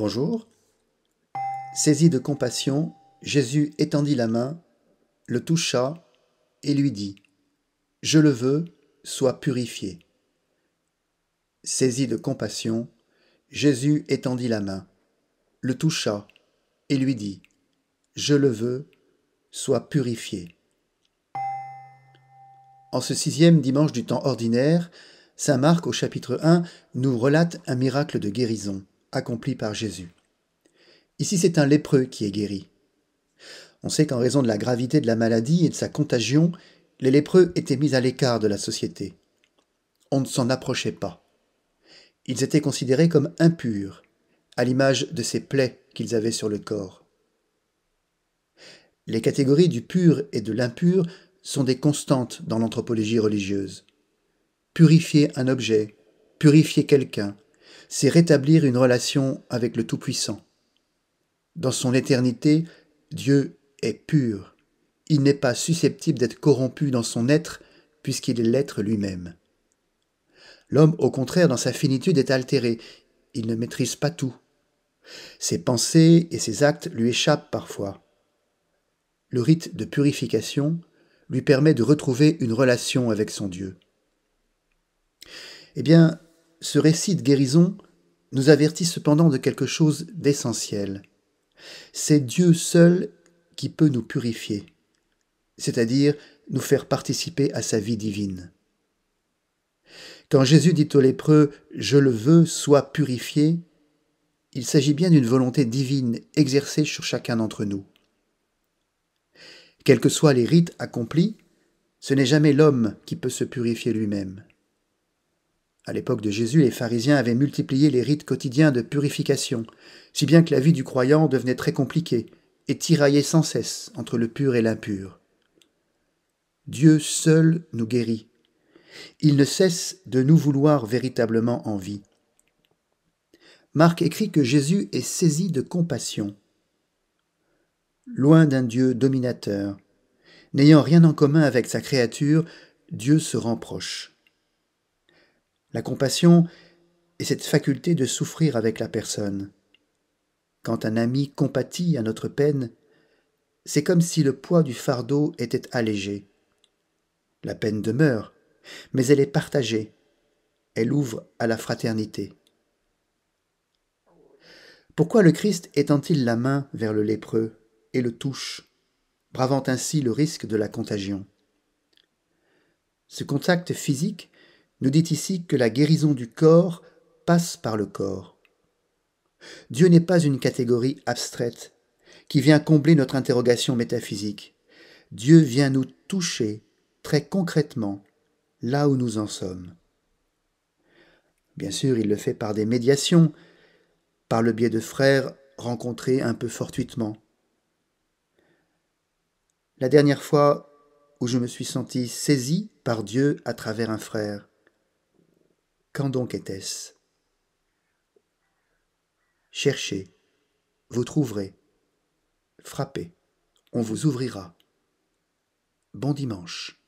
Bonjour. Saisi de compassion, Jésus étendit la main, le toucha et lui dit : « Je le veux, sois purifié. » Saisi de compassion, Jésus étendit la main, le toucha et lui dit : « Je le veux, sois purifié. » En ce 6e dimanche du temps ordinaire, saint Marc au chapitre 1 nous relate un miracle de guérison accompli par Jésus. Ici, c'est un lépreux qui est guéri. On sait qu'en raison de la gravité de la maladie et de sa contagion, les lépreux étaient mis à l'écart de la société. On ne s'en approchait pas. Ils étaient considérés comme impurs, à l'image de ces plaies qu'ils avaient sur le corps. Les catégories du pur et de l'impur sont des constantes dans l'anthropologie religieuse. Purifier un objet, purifier quelqu'un, c'est rétablir une relation avec le Tout-Puissant. Dans son éternité, Dieu est pur. Il n'est pas susceptible d'être corrompu dans son être, puisqu'il est l'être lui-même. L'homme, au contraire, dans sa finitude, est altéré. Il ne maîtrise pas tout. Ses pensées et ses actes lui échappent parfois. Le rite de purification lui permet de retrouver une relation avec son Dieu. Eh bien, ce récit de guérison nous avertit cependant de quelque chose d'essentiel. C'est Dieu seul qui peut nous purifier, c'est-à-dire nous faire participer à sa vie divine. Quand Jésus dit au lépreux « Je le veux, sois purifié », il s'agit bien d'une volonté divine exercée sur chacun d'entre nous. Quels que soient les rites accomplis, ce n'est jamais l'homme qui peut se purifier lui-même. À l'époque de Jésus, les pharisiens avaient multiplié les rites quotidiens de purification, si bien que la vie du croyant devenait très compliquée et tiraillait sans cesse entre le pur et l'impur. Dieu seul nous guérit. Il ne cesse de nous vouloir véritablement en vie. Marc écrit que Jésus est saisi de compassion. Loin d'un Dieu dominateur, n'ayant rien en commun avec sa créature, Dieu se rend proche. La compassion est cette faculté de souffrir avec la personne. Quand un ami compatit à notre peine, c'est comme si le poids du fardeau était allégé. La peine demeure, mais elle est partagée. Elle ouvre à la fraternité. Pourquoi le Christ étend-il la main vers le lépreux et le touche, bravant ainsi le risque de la contagion ? Ce contact physique nous dit ici que la guérison du corps passe par le corps. Dieu n'est pas une catégorie abstraite qui vient combler notre interrogation métaphysique. Dieu vient nous toucher très concrètement là où nous en sommes. Bien sûr, il le fait par des médiations, par le biais de frères rencontrés un peu fortuitement. La dernière fois où je me suis senti saisi par Dieu à travers un frère, quand donc était-ce ? Cherchez, vous trouverez. Frappez, on vous ouvrira. Bon dimanche.